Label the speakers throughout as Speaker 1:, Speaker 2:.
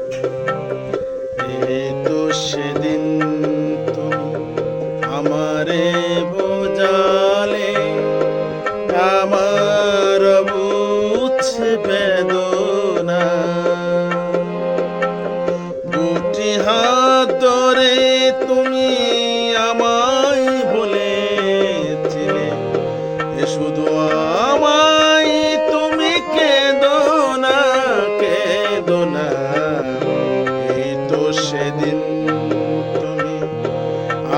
Speaker 1: এই তো সেদিন তুমি আমারে বোঝালে, আমার বুঝছে বেদনা। দুটি হাত ধরে তুমি আমায় বলেছিলে, শুধু আমায় তুমি কেঁদো না, কেঁদো না। এই তো সেদিন তুমি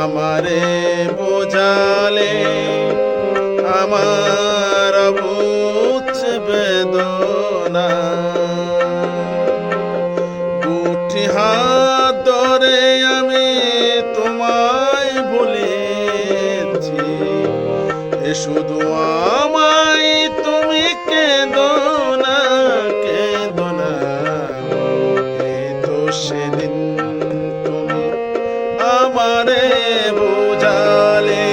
Speaker 1: আমারে বোঝালে, আমার বুঝছে বেদনা। দুটি হাত ধরে আমি তোমায় বলেছি, শুধু আমায় তুমি কেঁদো না, কেঁদো না। এই তো সেদিন তুমি আমারে বোঝালে।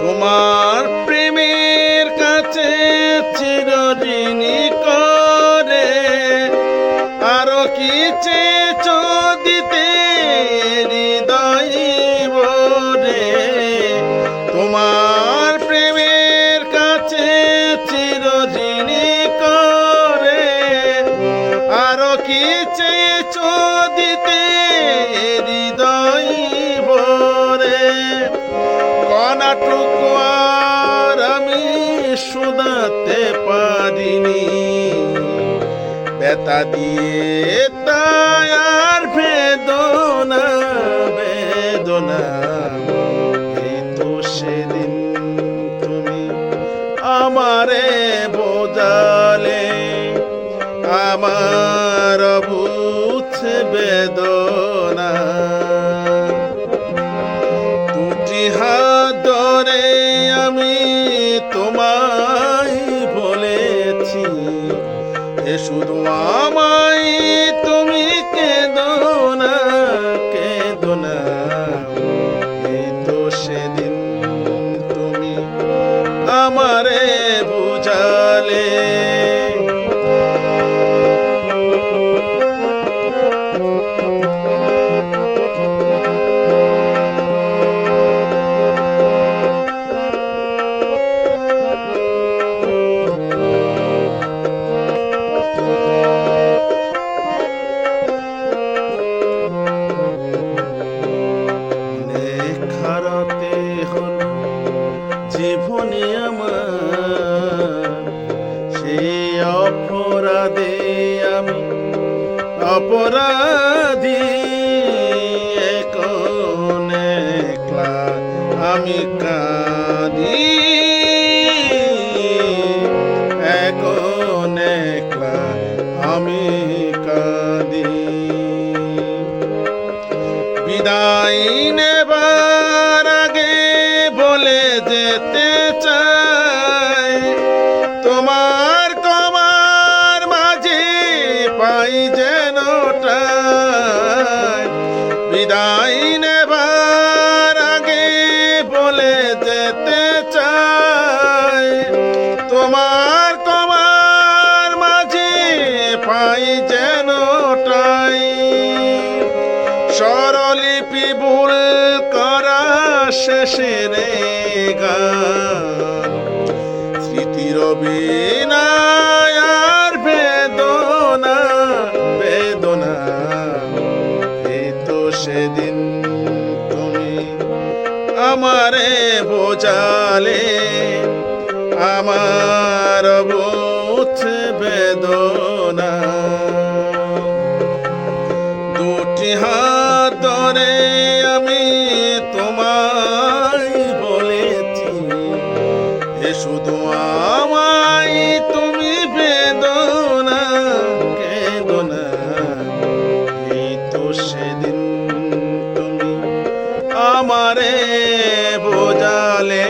Speaker 1: তোমার প্রেমের কাছে চিরঋণী করে আরো কি চেয়েছ দিতে হৃদয় ভরে। তোমার প্রেমের কাছে চিরঋণী করে আরো কি চেয়েছ দিতে হৃদয় ভরে। কণাটুকু আর আমি শোধাতে পারিনি, ব্যথা দিয়ে তাই আর বেদনা, বেদনা। এই তো সেদিন তুমি আমারে বোঝালে, আমার বুঝছে বেদনা। দুটি হাত ধরে আমি তোমায় বলেছি, শুধু আমায় তুমি কেঁদো না, কেঁদো না। এই তো সেদিন তুমি আমারে বুঝালে। খারাতে হলো জীবনে আমার, সেই অপরাধে আমি অপরাধী। এখন একলা আমি কাঁদি, এখন একলা আমি কাঁদি। বিদায় নেবার আগে বলে যেতে চাই, তোমার কমার মাঝে পাই যেন ঠাঁই। বিদায় নেবার আগে বলে যেতে চাই, তোমার কমার মাঝে পাই যেন ঠাঁই। স্বরলিপি ভুল করা শেষের গান, স্মৃতির বিনায় আর বেদনা, বেদনা। এই তো সেদিন তুমি আমারে বোঝালে, আমার বুঝছে বেদনা। দুটি হাত ধরে আমি তোমায় বলেছি, শুধু আমায় তুমি বেদনা, কেঁদো না। এই তো সেদিন তুমি আমারে বোঝালে